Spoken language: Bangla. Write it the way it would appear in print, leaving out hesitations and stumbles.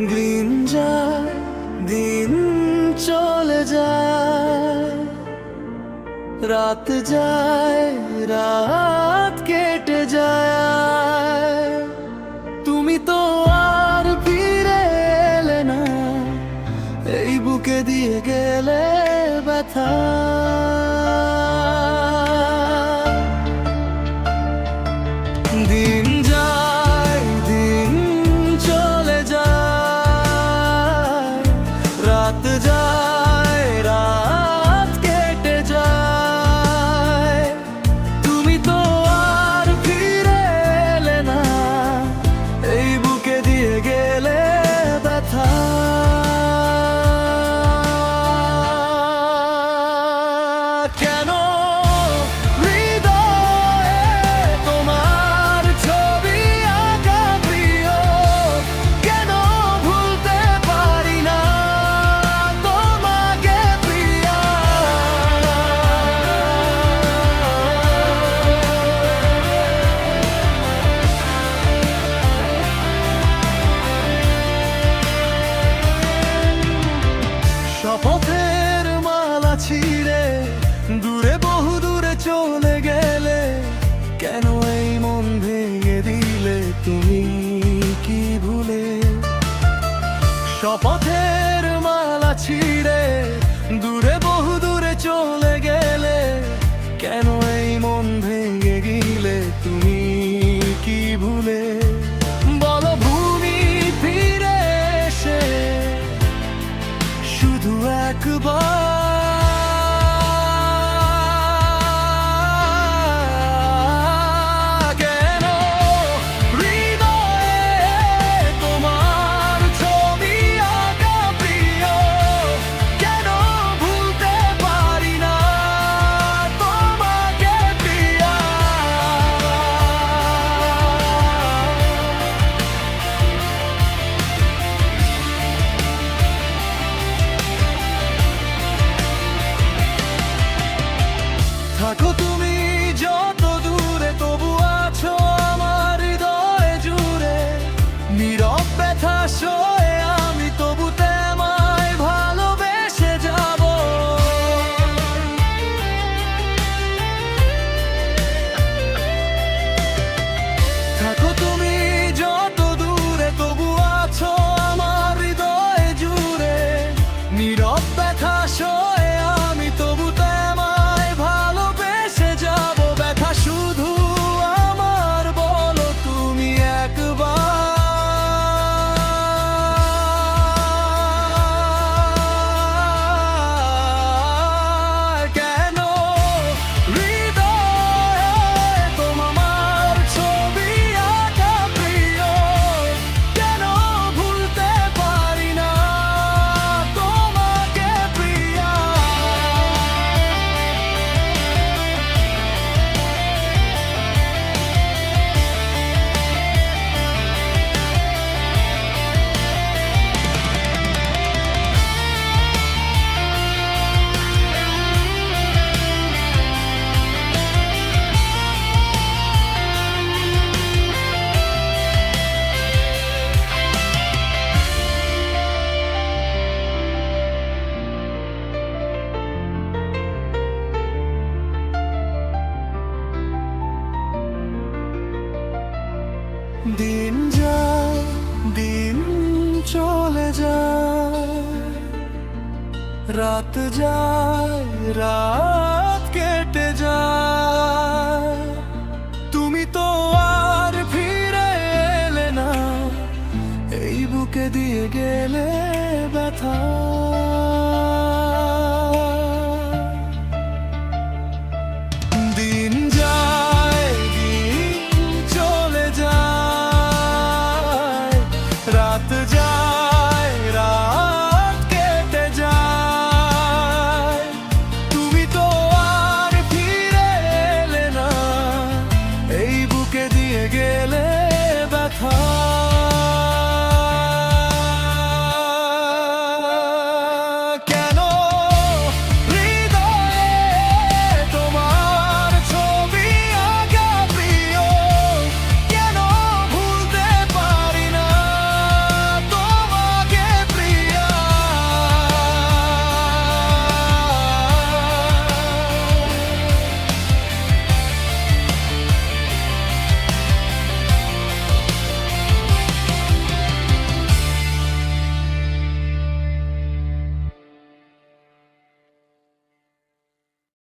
দিন যায়, দিন চলে যায়, রাত যায়, রাত কেটে যায়। তুমি তো আর ফিরে এলে না, এই বুকে দিয়ে গেলে ব্যথা। দিন যায়, দিন চলে যায়, রাত যায়, রাত কেটে যায়। তুমি তো আর ফিরে এলে না, এই বুকে দিয়ে গেলে ব্যথা। কেন হৃদয়ে তোমার ছবি আঁকা প্রিয়, কেন ভুলতে পারি না তোমাকে প্রিয়া। শপথের মালা ছিঁড়ে দূরে বহু দূরে চলে গেলে, কেন এই মন ভেঙে দিলে তুমি কি ভুলে। শপথের মালা ছিঁড়ে দূরে বহু দূরে চলে গেলে, কেন এই মন ভেঙে গেলে তুমি কি ভুলে। বলো ভূমি ফিরে এসে শুধু একবার, কেন হৃদয়ে তোমার ছবি আঁকা প্রিয়, কেন ভুলতে পারি না তোমাকে প্রিয়া। থাকো তুমি যত দূরে, তবু আছো আমার হৃদয়ে জুড়ে। নীরব ব্যথা সয়ে আমি তবু তোমায় ভালোবেসে যাব। থাকো তুমি যত দূরে, তবু আছো আমার হৃদয়ে জুড়ে। নীরব ব্যথা সয়ে আমি তবু তোমায় ভালোবেসে যাব। ব্যথা শুধু আমার, বলো তুমি একবার। কেন হৃদয়ে তোমার ছবি আঁকা প্রিয়, কেন ভুলতে পারি না তোমাকে প্রিয়া। দিন যায়, দিন চলে যায়, রাত যায়, রাত কেটে যায়। তুমি তো আর ফিরে এলে না, এই বুকে দিয়ে গেলে ব্যথা।